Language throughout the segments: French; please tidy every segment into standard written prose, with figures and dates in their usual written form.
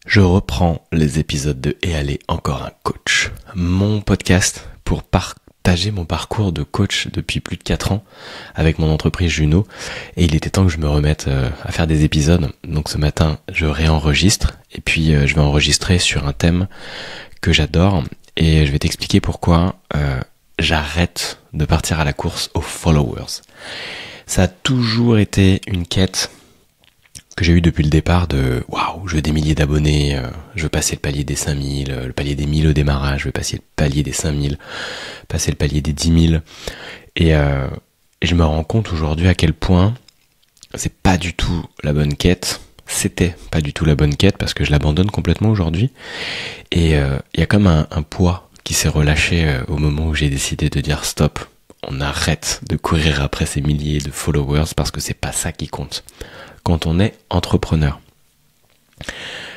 Je reprends les épisodes de Et allez, encore un coach. Mon podcast pour partager mon parcours de coach depuis plus de 4 ans avec mon entreprise Juno. Et il était temps que je me remette à faire des épisodes. Donc ce matin, je réenregistre. Et puis je vais enregistrer sur un thème que j'adore. Et je vais t'expliquer pourquoi j'arrête de partir à la course aux followers. Ça a toujours été une quête que j'ai eu depuis le départ de waouh, je veux des milliers d'abonnés, je veux passer le palier des 5000, le palier des 1000 au démarrage, je veux passer le palier des 5000, passer le palier des 10 000. Et je me rends compte aujourd'hui à quel point c'est pas du tout la bonne quête. C'était pas du tout la bonne quête parce que je l'abandonne complètement aujourd'hui. Et il y a comme un poids qui s'est relâché au moment où j'ai décidé de dire stop. On arrête de courir après ces milliers de followers parce que c'est pas ça qui compte quand on est entrepreneur.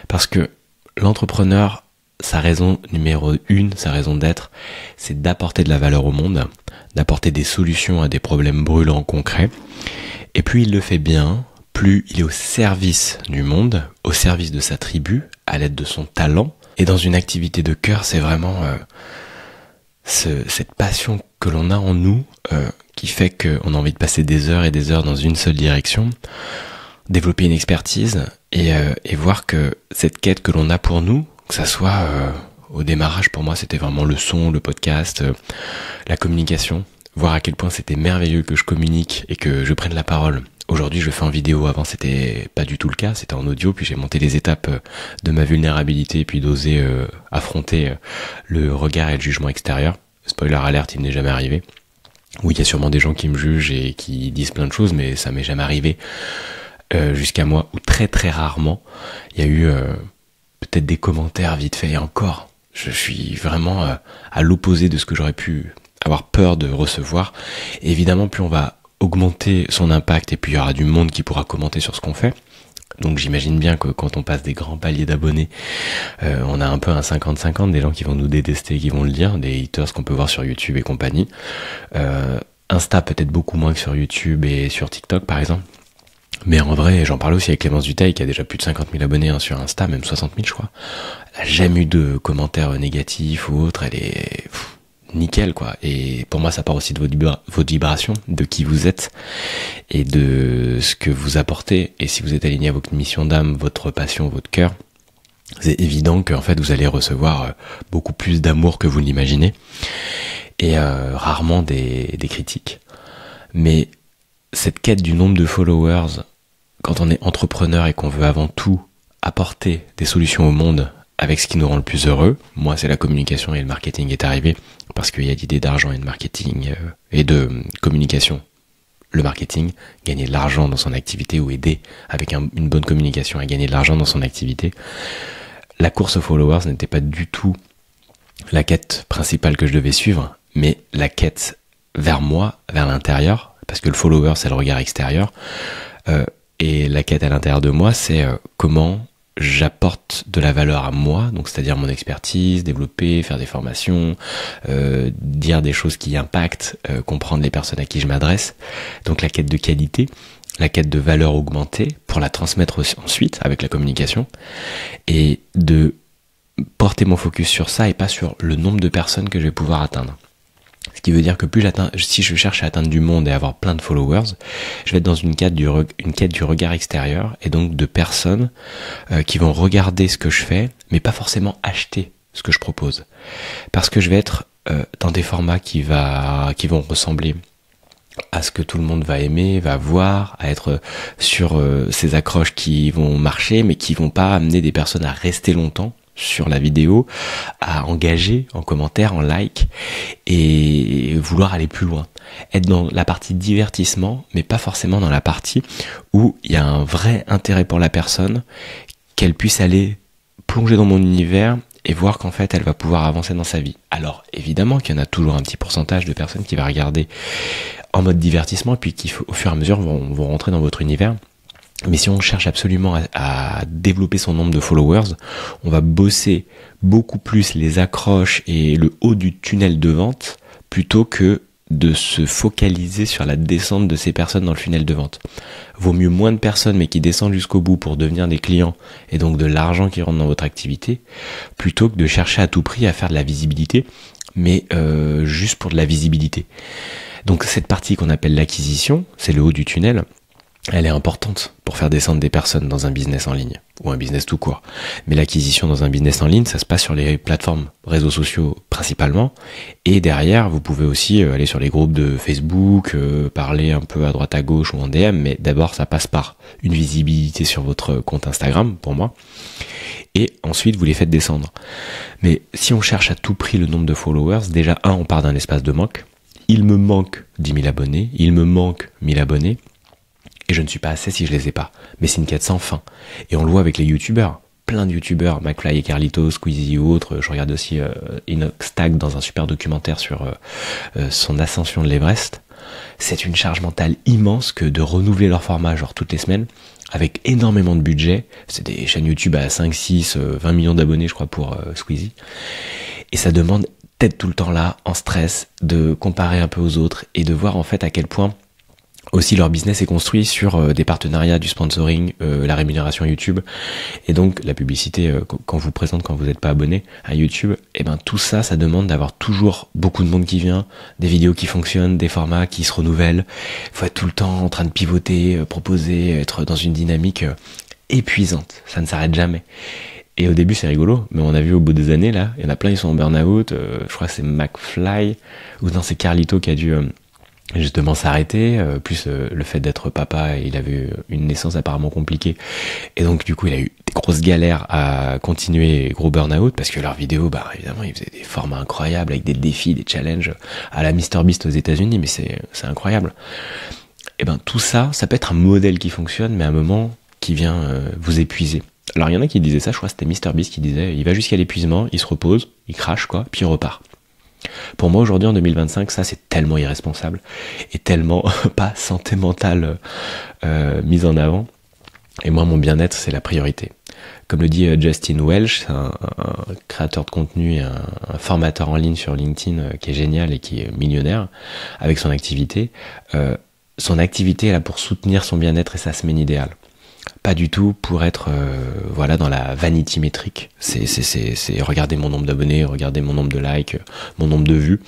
Parce que l'entrepreneur, sa raison numéro 1, sa raison d'être, c'est d'apporter de la valeur au monde, d'apporter des solutions à des problèmes brûlants concrets. Et plus il le fait bien, plus il est au service du monde, au service de sa tribu, à l'aide de son talent. Et dans une activité de cœur, c'est vraiment cette passion que l'on a en nous qui fait qu'on a envie de passer des heures et des heures dans une seule direction, développer une expertise et voir que cette quête que l'on a pour nous, que ça soit au démarrage, pour moi c'était vraiment le son, le podcast, la communication, voir à quel point c'était merveilleux que je communique et que je prenne la parole. Aujourd'hui je le fais en vidéo, avant c'était pas du tout le cas, c'était en audio, puis j'ai monté les étapes de ma vulnérabilité et puis d'oser affronter le regard et le jugement extérieur. Spoiler alert, il n'est jamais arrivé. Oui, il y a sûrement des gens qui me jugent et qui disent plein de choses, mais ça m'est jamais arrivé jusqu'à moi, ou très très rarement. Il y a eu peut-être des commentaires vite fait, et encore, je suis vraiment à l'opposé de ce que j'aurais pu avoir peur de recevoir. Et évidemment, plus on va augmenter son impact, et puis il y aura du monde qui pourra commenter sur ce qu'on fait. Donc j'imagine bien que quand on passe des grands paliers d'abonnés, on a un peu un 50-50, des gens qui vont nous détester, qui vont le dire, des haters qu'on peut voir sur YouTube et compagnie. Insta peut-être beaucoup moins que sur YouTube et sur TikTok par exemple. Mais en vrai, j'en parlais aussi avec Clémence Duteil qui a déjà plus de 50 000 abonnés sur Insta, même 60 000 je crois. Elle a jamais eu de commentaires négatifs ou autres, elle est nickel quoi. Et pour moi ça part aussi de votre vibration, de qui vous êtes et de ce que vous apportez. Et si vous êtes aligné à votre mission d'âme, votre passion, votre cœur, c'est évident qu'en fait vous allez recevoir beaucoup plus d'amour que vous ne l'imaginez. Et rarement des critiques. Mais cette quête du nombre de followers, quand on est entrepreneur et qu'on veut avant tout apporter des solutions au monde avec ce qui nous rend le plus heureux, moi c'est la communication et le marketing est arrivé parce qu'il y a l'idée d'argent et de marketing et de communication. Le marketing, gagner de l'argent dans son activité ou aider avec une bonne communication à gagner de l'argent dans son activité. La course aux followers n'était pas du tout la quête principale que je devais suivre, mais la quête vers moi, vers l'intérieur, parce que le follower c'est le regard extérieur, et la quête à l'intérieur de moi c'est comment j'apporte de la valeur à moi, donc c'est-à-dire mon expertise, développer, faire des formations, dire des choses qui impactent, comprendre les personnes à qui je m'adresse, donc la quête de qualité, la quête de valeur augmentée pour la transmettre ensuite avec la communication, et de porter mon focus sur ça et pas sur le nombre de personnes que je vais pouvoir atteindre. Ce qui veut dire que si je cherche à atteindre du monde et avoir plein de followers, je vais être dans une quête du regard extérieur et donc de personnes qui vont regarder ce que je fais, mais pas forcément acheter ce que je propose. Parce que je vais être dans des formats qui vont ressembler à ce que tout le monde va aimer, va voir, à être sur ces accroches qui vont marcher, mais qui vont pas amener des personnes à rester longtemps sur la vidéo, à engager en commentaire, en like, et vouloir aller plus loin. Être dans la partie divertissement, mais pas forcément dans la partie où il y a un vrai intérêt pour la personne, qu'elle puisse aller plonger dans mon univers et voir qu'en fait elle va pouvoir avancer dans sa vie. Alors évidemment qu'il y en a toujours un petit pourcentage de personnes qui va regarder en mode divertissement et puis qui au fur et à mesure vont rentrer dans votre univers. Mais si on cherche absolument à développer son nombre de followers, on va bosser beaucoup plus les accroches et le haut du tunnel de vente plutôt que de se focaliser sur la descente de ces personnes dans le funnel de vente. Vaut mieux moins de personnes mais qui descendent jusqu'au bout pour devenir des clients et donc de l'argent qui rentre dans votre activité, plutôt que de chercher à tout prix à faire de la visibilité, mais juste pour de la visibilité. Donc cette partie qu'on appelle l'acquisition, c'est le haut du tunnel, elle est importante pour faire descendre des personnes dans un business en ligne, ou un business tout court. Mais l'acquisition dans un business en ligne, ça se passe sur les plateformes réseaux sociaux principalement, et derrière, vous pouvez aussi aller sur les groupes de Facebook, parler un peu à droite à gauche ou en DM, mais d'abord ça passe par une visibilité sur votre compte Instagram, pour moi, et ensuite vous les faites descendre. Mais si on cherche à tout prix le nombre de followers, déjà on part d'un espace de manque, il me manque 10 000 abonnés, il me manque 1000 abonnés, et je ne suis pas assez si je les ai pas. Mais c'est une quête sans fin. Et on le voit avec les youtubeurs. Plein de youtubeurs, McFly et Carlito, Squeezie ou autres. Je regarde aussi Inoxtag dans un super documentaire sur son ascension de l'Everest. C'est une charge mentale immense que de renouveler leur format genre toutes les semaines, avec énormément de budget. C'est des chaînes YouTube à 5, 6, 20 millions d'abonnés je crois pour Squeezie. Et ça demande d'être tout le temps là, en stress, de comparer un peu aux autres et de voir en fait à quel point aussi leur business est construit sur des partenariats, du sponsoring, la rémunération YouTube et donc la publicité quand vous présente quand vous n'êtes pas abonné à YouTube. Et ben tout ça, ça demande d'avoir toujours beaucoup de monde qui vient, des vidéos qui fonctionnent, des formats qui se renouvellent. Il faut être tout le temps en train de pivoter, proposer, être dans une dynamique épuisante. Ça ne s'arrête jamais. Et au début c'est rigolo, mais on a vu au bout des années là, il y en a plein ils sont en burn-out. Je crois que c'est McFly ou non c'est Carlito qui a dû justement s'arrêter, plus le fait d'être papa, il avait une naissance apparemment compliquée et donc du coup il a eu des grosses galères à continuer, gros burn-out, parce que leurs vidéos, bah évidemment ils faisaient des formats incroyables avec des défis, des challenges à la MrBeast aux États-Unis, mais c'est incroyable. Et ben tout ça, ça peut être un modèle qui fonctionne, mais à un moment qui vient vous épuiser. Alors il y en a qui disaient ça, je crois que c'était MrBeast qui disait, il va jusqu'à l'épuisement, il se repose, il crache quoi, puis il repart. Pour moi aujourd'hui en 2025, ça c'est tellement irresponsable et tellement pas santé mentale mise en avant. Et moi mon bien-être c'est la priorité. Comme le dit Justin Welsh, un créateur de contenu et un formateur en ligne sur LinkedIn qui est génial et qui est millionnaire avec son activité. Son activité est là pour soutenir son bien-être et sa semaine idéale. Pas du tout pour être voilà dans la vanity métrique. C'est regarder mon nombre d'abonnés, regarder mon nombre de likes, mon nombre de vues.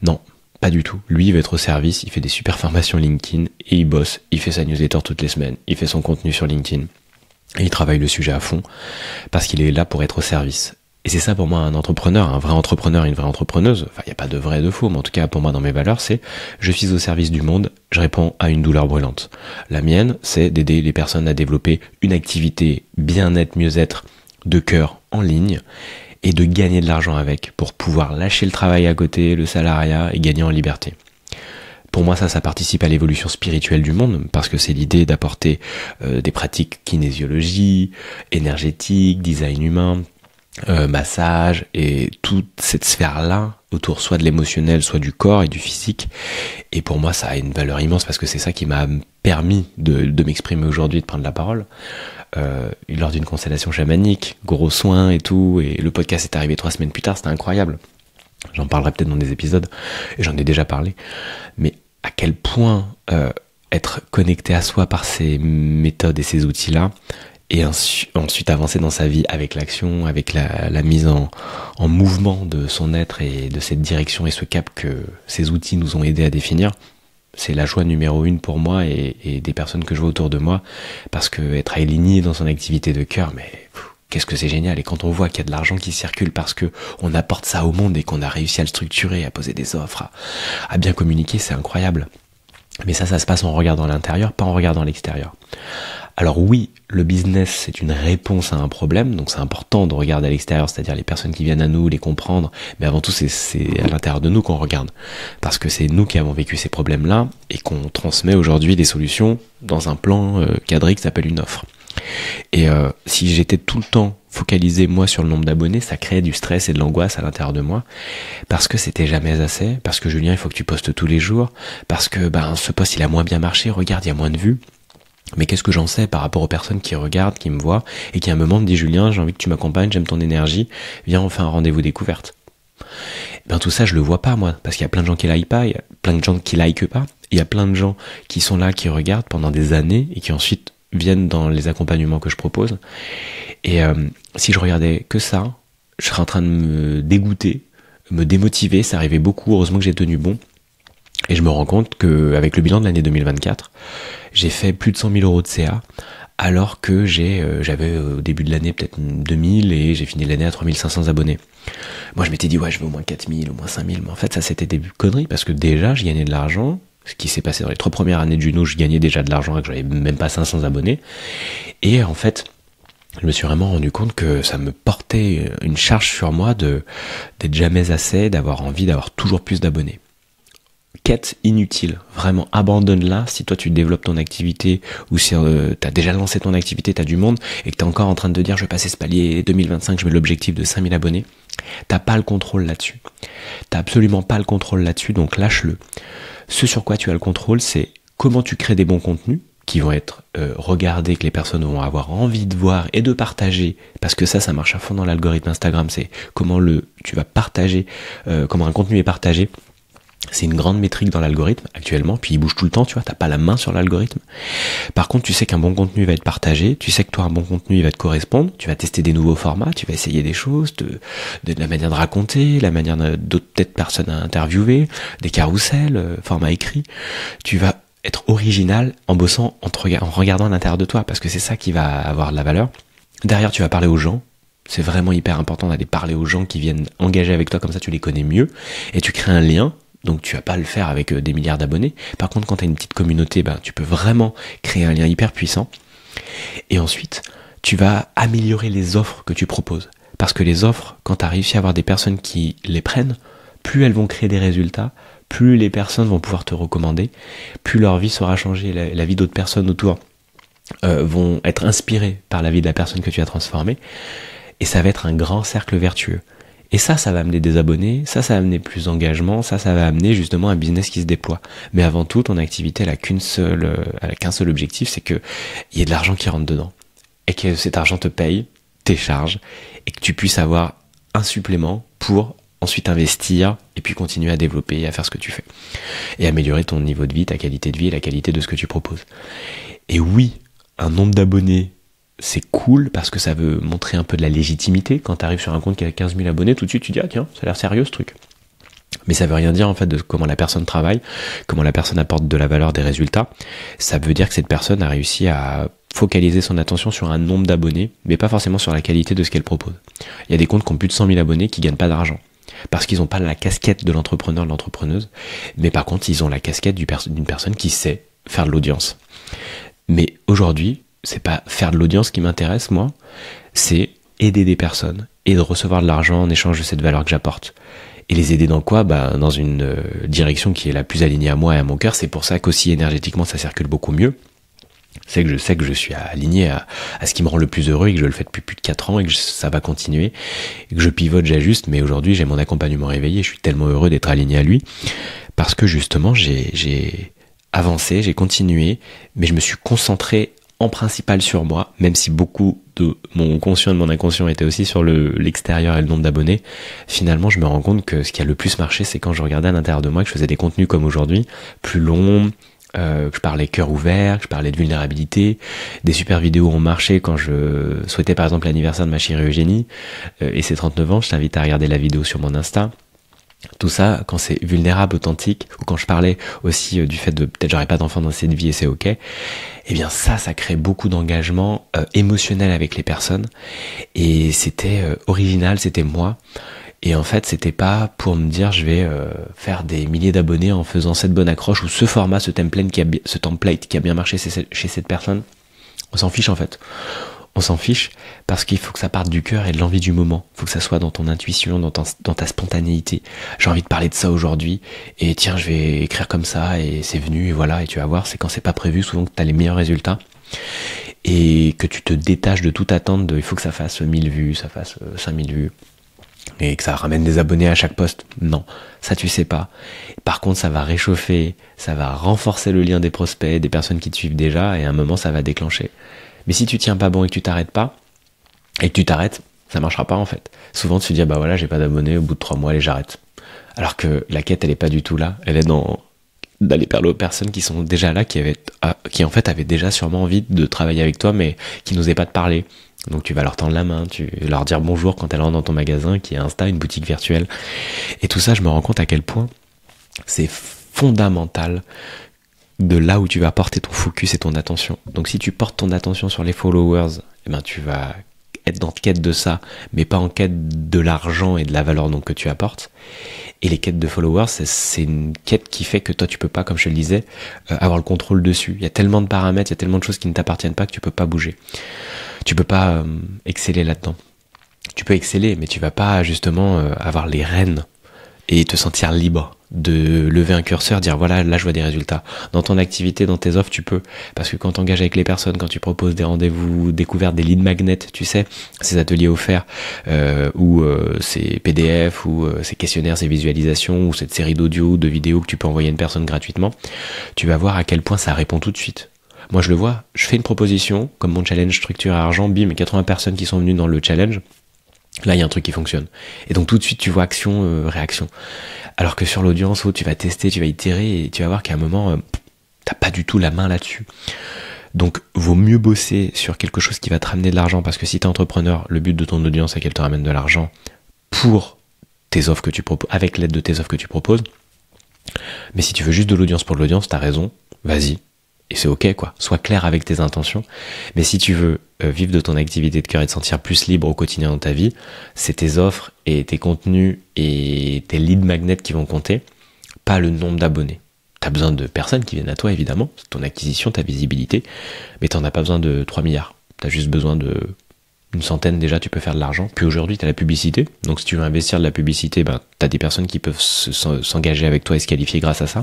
Non, pas du tout. Lui, il va être au service, il fait des super formations LinkedIn et il bosse, il fait sa newsletter toutes les semaines, il fait son contenu sur LinkedIn et il travaille le sujet à fond parce qu'il est là pour être au service. Et c'est ça pour moi un entrepreneur, un vrai entrepreneur et une vraie entrepreneuse. Enfin, il n'y a pas de vrai et de faux, mais en tout cas pour moi dans mes valeurs, c'est je suis au service du monde, je réponds à une douleur brûlante. La mienne, c'est d'aider les personnes à développer une activité bien-être, mieux-être de cœur en ligne et de gagner de l'argent avec pour pouvoir lâcher le travail à côté, le salariat et gagner en liberté. Pour moi, ça participe à l'évolution spirituelle du monde, parce que c'est l'idée d'apporter des pratiques kinésiologie, énergétique, design humain, massage et toute cette sphère-là autour soit de l'émotionnel, soit du corps et du physique. Et pour moi, ça a une valeur immense parce que c'est ça qui m'a permis de m'exprimer aujourd'hui, de prendre la parole. Lors d'une constellation chamanique, gros soins et tout, et le podcast est arrivé 3 semaines plus tard, c'était incroyable. J'en parlerai peut-être dans des épisodes, et j'en ai déjà parlé. Mais à quel point être connecté à soi par ces méthodes et ces outils-là, et ensuite avancer dans sa vie avec l'action, avec la mise en mouvement de son être et de cette direction et ce cap que ces outils nous ont aidés à définir, c'est la joie numéro 1 pour moi et des personnes que je vois autour de moi, parce que être aligné dans son activité de cœur, mais qu'est-ce que c'est génial. Et quand on voit qu'il y a de l'argent qui circule parce que on apporte ça au monde et qu'on a réussi à le structurer, à poser des offres, à bien communiquer, c'est incroyable. Mais ça se passe en regardant l'intérieur, pas en regardant l'extérieur. Alors oui, le business c'est une réponse à un problème, donc c'est important de regarder à l'extérieur, c'est-à-dire les personnes qui viennent à nous, les comprendre, mais avant tout c'est à l'intérieur de nous qu'on regarde, parce que c'est nous qui avons vécu ces problèmes-là et qu'on transmet aujourd'hui des solutions dans un plan cadré qui s'appelle une offre. Et si j'étais tout le temps focalisé moi sur le nombre d'abonnés, ça créait du stress et de l'angoisse à l'intérieur de moi, parce que c'était jamais assez, parce que Julien il faut que tu postes tous les jours, parce que ce post il a moins bien marché, regarde il y a moins de vues. Mais qu'est-ce que j'en sais par rapport aux personnes qui regardent, qui me voient, et qui à un moment me disent Julien, j'ai envie que tu m'accompagnes, j'aime ton énergie, viens on fait un rendez-vous découverte. Ben tout ça je le vois pas moi, parce qu'il y a plein de gens qui likent pas, il y a plein de gens qui likent pas, il y a plein de gens qui sont là, qui regardent pendant des années et qui ensuite viennent dans les accompagnements que je propose. Et si je regardais que ça, je serais en train de me dégoûter, me démotiver, ça arrivait beaucoup, heureusement que j'ai tenu bon. Et je me rends compte qu'avec le bilan de l'année 2024, j'ai fait plus de 100 000 euros de CA, alors que j'avais au début de l'année peut-être 2000 et j'ai fini l'année à 3500 abonnés. Moi je m'étais dit ouais je veux au moins 4000, au moins 5000, mais en fait ça c'était des conneries parce que déjà je gagnais de l'argent, ce qui s'est passé dans les 3 premières années de Juno, je gagnais déjà de l'argent et que j'avais même pas 500 abonnés. Et en fait, je me suis vraiment rendu compte que ça me portait une charge sur moi d'être jamais assez, d'avoir envie d'avoir toujours plus d'abonnés. Quête inutile, vraiment abandonne-la si toi tu développes ton activité ou si tu as déjà lancé ton activité, tu as du monde et que tu es encore en train de te dire je vais passer ce palier 2025, je mets l'objectif de 5000 abonnés. T'as pas le contrôle là-dessus. T'as absolument pas le contrôle là-dessus, donc lâche-le. Ce sur quoi tu as le contrôle, c'est comment tu crées des bons contenus qui vont être regardés, que les personnes vont avoir envie de voir et de partager, parce que ça marche à fond dans l'algorithme Instagram, c'est comment tu vas partager, comment un contenu est partagé. C'est une grande métrique dans l'algorithme actuellement, puis il bouge tout le temps, tu vois, t'as pas la main sur l'algorithme. Par contre, tu sais qu'un bon contenu va être partagé, tu sais que toi, un bon contenu, il va te correspondre, tu vas tester des nouveaux formats, tu vas essayer des choses, de la manière de raconter, la manière d'autres peut-être personnes à interviewer, des carousels, format écrit. Tu vas être original en bossant, en regardant à l'intérieur de toi, parce que c'est ça qui va avoir de la valeur. Derrière, tu vas parler aux gens. C'est vraiment hyper important d'aller parler aux gens qui viennent engager avec toi, comme ça tu les connais mieux, et tu crées un lien. Donc tu vas pas le faire avec des milliards d'abonnés. Par contre, quand tu as une petite communauté, tu peux vraiment créer un lien hyper puissant. Et ensuite, tu vas améliorer les offres que tu proposes. Parce que les offres, quand tu as réussi à avoir des personnes qui les prennent, plus elles vont créer des résultats, plus les personnes vont pouvoir te recommander, plus leur vie sera changée, la vie d'autres personnes autour vont être inspirées par la vie de la personne que tu as transformée. Et ça va être un grand cercle vertueux. Et ça va amener des abonnés, ça va amener plus d'engagement, ça va amener justement un business qui se déploie. Mais avant tout, ton activité, elle a qu'un seul objectif, c'est qu'il y ait de l'argent qui rentre dedans. Et que cet argent te paye tes charges, et que tu puisses avoir un supplément pour ensuite investir, et puis continuer à développer et à faire ce que tu fais. Et améliorer ton niveau de vie, ta qualité de vie et la qualité de ce que tu proposes. Et oui, un nombre d'abonnés, c'est cool parce que ça veut montrer un peu de la légitimité. Quand tu arrives sur un compte qui a 15 000 abonnés, tout de suite tu dis ah tiens, ça a l'air sérieux ce truc. Mais ça veut rien dire en fait de comment la personne travaille, comment la personne apporte de la valeur, des résultats. Ça veut dire que cette personne a réussi à focaliser son attention sur un nombre d'abonnés, mais pas forcément sur la qualité de ce qu'elle propose. Il y a des comptes qui ont plus de 100 000 abonnés qui gagnent pas d'argent. Parce qu'ils n'ont pas la casquette de l'entrepreneur, de l'entrepreneuse, mais par contre ils ont la casquette d'une personne qui sait faire de l'audience. Mais aujourd'hui, c'est pas faire de l'audience qui m'intéresse, moi, c'est aider des personnes et de recevoir de l'argent en échange de cette valeur que j'apporte. Et les aider dans quoi ? Dans une direction qui est la plus alignée à moi et à mon cœur. C'est pour ça qu'aussi énergétiquement ça circule beaucoup mieux. C'est que je sais que je suis aligné à ce qui me rend le plus heureux et que je le fais depuis plus de 4 ans et que ça va continuer. Et que je pivote, j'ajuste, mais aujourd'hui j'ai mon accompagnement réveillé, je suis tellement heureux d'être aligné à lui. Parce que justement j'ai avancé, j'ai continué, mais je me suis concentré en principal sur moi, même si beaucoup de mon conscient et de mon inconscient était aussi sur l'extérieur et le nombre d'abonnés. Finalement, je me rends compte que ce qui a le plus marché, c'est quand je regardais à l'intérieur de moi, que je faisais des contenus comme aujourd'hui, plus longs, que je parlais cœur ouvert, que je parlais de vulnérabilité. Des super vidéos ont marché quand je souhaitais par exemple l'anniversaire de ma chérie Eugénie, et ses 39 ans, je t'invite à regarder la vidéo sur mon Insta. Tout ça, quand c'est vulnérable, authentique, ou quand je parlais aussi du fait de peut-être j'aurais pas d'enfant dans cette vie et c'est ok, eh bien ça crée beaucoup d'engagement émotionnel avec les personnes, et c'était original, c'était moi, et en fait c'était pas pour me dire je vais faire des milliers d'abonnés en faisant cette bonne accroche ou ce format, ce template qui a bien marché chez cette personne. On s'en fiche en fait. On s'en fiche parce qu'il faut que ça parte du cœur et de l'envie du moment. Il faut que ça soit dans ton intuition, dans ta spontanéité. J'ai envie de parler de ça aujourd'hui et tiens, je vais écrire comme ça et c'est venu et voilà. Et tu vas voir, c'est quand c'est pas prévu souvent que tu as les meilleurs résultats et que tu te détaches de toute attente il faut que ça fasse 1000 vues, ça fasse 5000 vues et que ça ramène des abonnés à chaque post. Non, ça tu sais pas. Par contre, ça va réchauffer, ça va renforcer le lien des prospects, des personnes qui te suivent déjà et à un moment ça va déclencher. Mais si tu tiens pas bon et que tu t'arrêtes pas, et que tu t'arrêtes, ça marchera pas en fait. Souvent tu te dis, bah voilà, j'ai pas d'abonnés, au bout de 3 mois, allez, j'arrête. Alors que la quête, elle est pas du tout là. Elle est d'aller vers les personnes qui sont déjà là, qui en fait avaient déjà sûrement envie de travailler avec toi, mais qui n'osaient pas te parler. Donc tu vas leur tendre la main, tu vas leur dire bonjour quand elles rentrent dans ton magasin, qui est Insta, une boutique virtuelle. Et tout ça, je me rends compte à quel point c'est fondamental de là où tu vas porter ton focus et ton attention. Donc si tu portes ton attention sur les followers, eh ben tu vas être dans quête de ça, mais pas en quête de l'argent et de la valeur donc que tu apportes. Et les quêtes de followers, c'est une quête qui fait que toi tu peux pas, comme je te le disais, avoir le contrôle dessus. Il y a tellement de paramètres, il y a tellement de choses qui ne t'appartiennent pas que tu peux pas bouger. Tu peux pas exceller là-dedans. Tu peux exceller, mais tu vas pas justement avoir les rênes et te sentir libre de lever un curseur, dire voilà, là je vois des résultats. Dans ton activité, dans tes offres, tu peux. Parce que quand tu engages avec les personnes, quand tu proposes des rendez-vous découvertes, des lead magnets, tu sais, ces ateliers offerts, ou ces PDF, ou ces questionnaires, ces visualisations, ou cette série d'audio ou de vidéos que tu peux envoyer à une personne gratuitement, tu vas voir à quel point ça répond tout de suite. Moi je le vois, je fais une proposition, comme mon challenge structure et argent, bim, 80 personnes qui sont venues dans le challenge, là il y a un truc qui fonctionne. Et donc tout de suite tu vois action, réaction. Alors que sur l'audience, tu vas tester, tu vas itérer, et tu vas voir qu'à un moment, t'as pas du tout la main là-dessus. Donc vaut mieux bosser sur quelque chose qui va te ramener de l'argent, parce que si t'es entrepreneur, le but de ton audience c'est qu'elle te ramène de l'argent pour tes offres que tu proposes, avec l'aide de tes offres que tu proposes. Mais si tu veux juste de l'audience pour l'audience, t'as raison, vas-y. Et c'est ok quoi, sois clair avec tes intentions. Mais si tu veux vivre de ton activité de cœur et te sentir plus libre au quotidien dans ta vie, c'est tes offres et tes contenus et tes lead magnets qui vont compter, pas le nombre d'abonnés. T'as besoin de personnes qui viennent à toi évidemment, c'est ton acquisition, ta visibilité, mais t'en as pas besoin de 3 milliards. T'as juste besoin de une centaine déjà, tu peux faire de l'argent. Puis aujourd'hui, tu as la publicité. Donc si tu veux investir de la publicité, ben, tu as des personnes qui peuvent s'engager avec toi et se qualifier grâce à ça.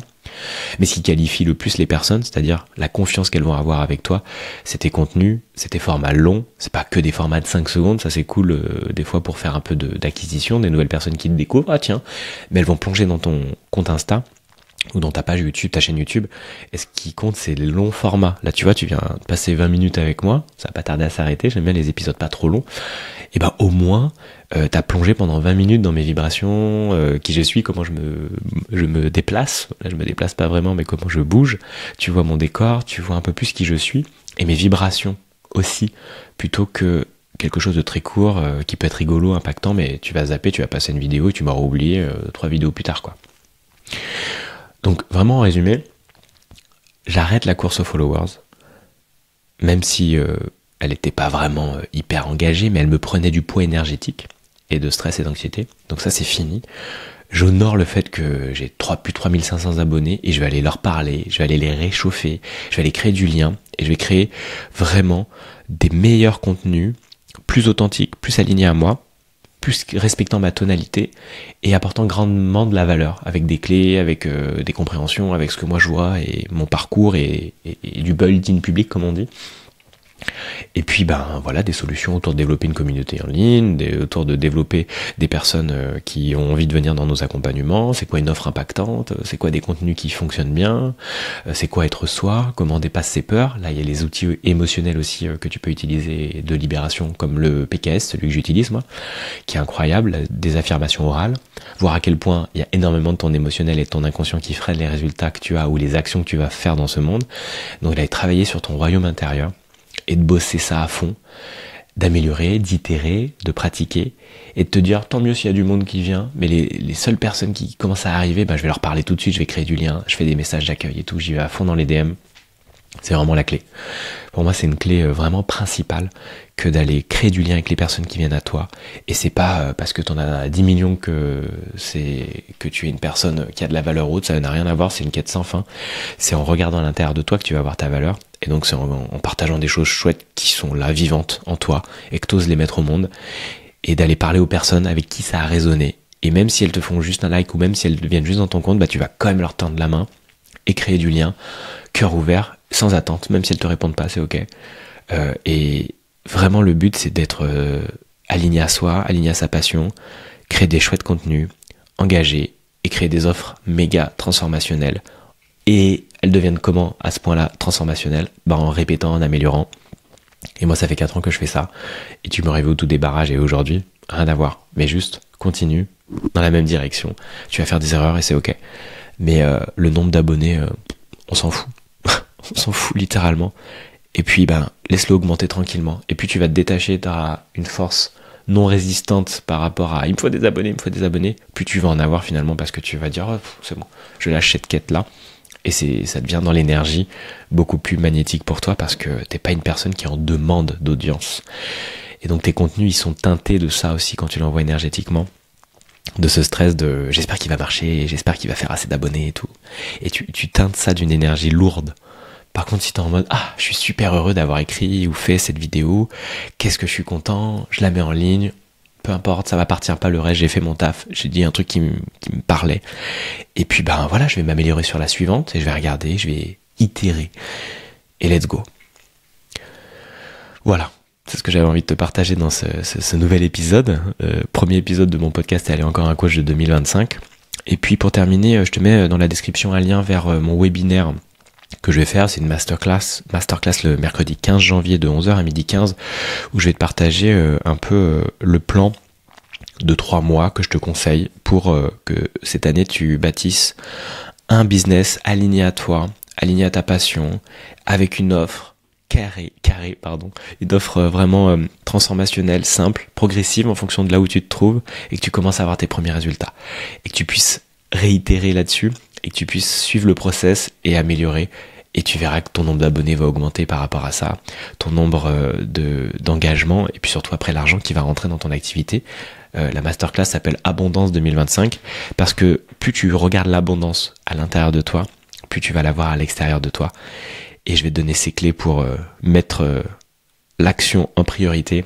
Mais ce qui qualifie le plus les personnes, c'est-à-dire la confiance qu'elles vont avoir avec toi, c'est tes contenus, c'est tes formats longs. C'est pas que des formats de 5 secondes, ça c'est cool des fois pour faire un peu d'acquisition, des nouvelles personnes qui te découvrent. Ah tiens, mais elles vont plonger dans ton compte Insta ou dans ta page YouTube, ta chaîne YouTube, et ce qui compte c'est les longs formats. Là tu vois, tu viens de passer 20 minutes avec moi, ça va pas tarder à s'arrêter, j'aime bien les épisodes pas trop longs, et ben au moins t'as plongé pendant 20 minutes dans mes vibrations, qui je suis, comment je me déplace, là je me déplace pas vraiment mais comment je bouge, tu vois mon décor, tu vois un peu plus qui je suis, et mes vibrations aussi, plutôt que quelque chose de très court, qui peut être rigolo, impactant, mais tu vas zapper, tu vas passer une vidéo et tu m'auras oublié 3 vidéos plus tard quoi. Donc vraiment en résumé, j'arrête la course aux followers, même si elle n'était pas vraiment hyper engagée, mais elle me prenait du poids énergétique et de stress et d'anxiété. Donc ça c'est fini. J'honore le fait que j'ai plus de 3500 abonnés et je vais aller leur parler, je vais aller les réchauffer, je vais aller créer du lien et je vais créer vraiment des meilleurs contenus, plus authentiques, plus alignés à moi, plus respectant ma tonalité et apportant grandement de la valeur, avec des clés, avec des compréhensions, avec ce que moi je vois et mon parcours et du build-in public comme on dit. Et puis ben voilà, des solutions autour de développer une communauté en ligne, autour de développer des personnes qui ont envie de venir dans nos accompagnements, c'est quoi une offre impactante, c'est quoi des contenus qui fonctionnent bien, c'est quoi être soi, comment on dépasse ses peurs. Là il y a les outils émotionnels aussi que tu peux utiliser de libération, comme le PKS, celui que j'utilise moi, qui est incroyable, des affirmations orales, voir à quel point il y a énormément de ton émotionnel et de ton inconscient qui freinent les résultats que tu as ou les actions que tu vas faire dans ce monde. Donc là, travailler sur ton royaume intérieur et de bosser ça à fond, d'améliorer, d'itérer, de pratiquer, et de te dire, tant mieux s'il y a du monde qui vient, mais les seules personnes qui commencent à arriver, ben, je vais leur parler tout de suite, je vais créer du lien, je fais des messages d'accueil et tout, j'y vais à fond dans les DM. C'est vraiment la clé. Pour moi, c'est une clé vraiment principale que d'aller créer du lien avec les personnes qui viennent à toi. Et c'est pas parce que tu en as 10 millions que tu es une personne qui a de la valeur haute, ça n'a rien à voir, c'est une quête sans fin. C'est en regardant à l'intérieur de toi que tu vas avoir ta valeur. Et donc c'est en partageant des choses chouettes qui sont là, vivantes en toi, et que tu oses les mettre au monde. Et d'aller parler aux personnes avec qui ça a résonné. Et même si elles te font juste un like, ou même si elles viennent juste dans ton compte, bah tu vas quand même leur tendre la main et créer du lien, cœur ouvert, sans attente, même si elles te répondent pas, c'est ok. Et vraiment le but c'est d'être aligné à soi, aligné à sa passion, créer des chouettes contenus, engagé et créer des offres méga transformationnelles. Et elles deviennent comment à ce point-là transformationnelles? Bah en répétant, en améliorant. Et moi ça fait 4 ans que je fais ça. Et tu m'aurais vu au tout débarrage et aujourd'hui, rien à voir. Mais juste continue dans la même direction. Tu vas faire des erreurs et c'est ok. Mais le nombre d'abonnés, on s'en fout. On s'en fout littéralement. Et puis laisse-le augmenter tranquillement. Et puis tu vas te détacher, tu auras une force non résistante par rapport à il me faut des abonnés, plus tu vas en avoir finalement parce que tu vas dire c'est bon, je lâche cette quête là. Et ça devient dans l'énergie beaucoup plus magnétique pour toi parce que t'es pas une personne qui est en demande d'audience. Et donc tes contenus ils sont teintés de ça aussi quand tu l'envoies énergétiquement. De ce stress de j'espère qu'il va marcher, j'espère qu'il va faire assez d'abonnés et tout. Et tu teintes ça d'une énergie lourde. Par contre, si t'es en mode je suis super heureux d'avoir écrit ou fait cette vidéo, qu'est-ce que je suis content, je la mets en ligne, peu importe, ça m'appartient pas le reste, j'ai fait mon taf, j'ai dit un truc qui me parlait. Et puis voilà, je vais m'améliorer sur la suivante et je vais regarder, je vais itérer. Et let's go. Voilà. C'est ce que j'avais envie de te partager dans ce nouvel épisode. Premier épisode de mon podcast, Aller encore un coach de 2025. Et puis pour terminer, je te mets dans la description un lien vers mon webinaire que je vais faire. C'est une masterclass le mercredi 15 janvier de 11h à 12h15 où je vais te partager un peu le plan de 3 mois que je te conseille pour que cette année tu bâtisses un business aligné à toi, aligné à ta passion, avec une offre une offre vraiment transformationnelle, simple, progressive en fonction de là où tu te trouves et que tu commences à avoir tes premiers résultats. Et que tu puisses réitérer là-dessus et que tu puisses suivre le process et améliorer. Et tu verras que ton nombre d'abonnés va augmenter par rapport à ça, ton nombre d'engagements et puis surtout après l'argent qui va rentrer dans ton activité. La masterclass s'appelle Abondance 2025 parce que plus tu regardes l'abondance à l'intérieur de toi, plus tu vas la voir à l'extérieur de toi. Et je vais te donner ces clés pour mettre l'action en priorité,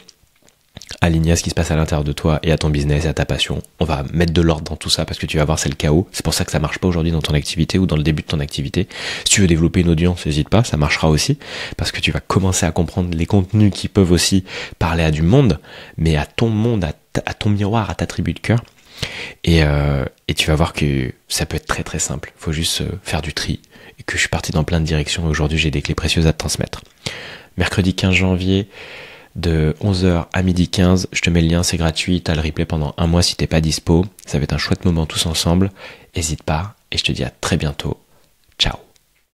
aligné à ce qui se passe à l'intérieur de toi et à ton business et à ta passion. On va mettre de l'ordre dans tout ça parce que tu vas voir, c'est le chaos. C'est pour ça que ça marche pas aujourd'hui dans ton activité ou dans le début de ton activité. Si tu veux développer une audience, n'hésite pas, ça marchera aussi parce que tu vas commencer à comprendre les contenus qui peuvent aussi parler à du monde, mais à ton monde, à ton miroir, à ta tribu de cœur. Et tu vas voir que ça peut être très très simple. Il faut juste faire du tri. Et que je suis parti dans plein de directions et aujourd'hui j'ai des clés précieuses à te transmettre. Mercredi 15 janvier de 11h à 12h15, je te mets le lien, c'est gratuit, t'as le replay pendant 1 mois si t'es pas dispo. Ça va être un chouette moment tous ensemble. N'hésite pas et je te dis à très bientôt. Ciao.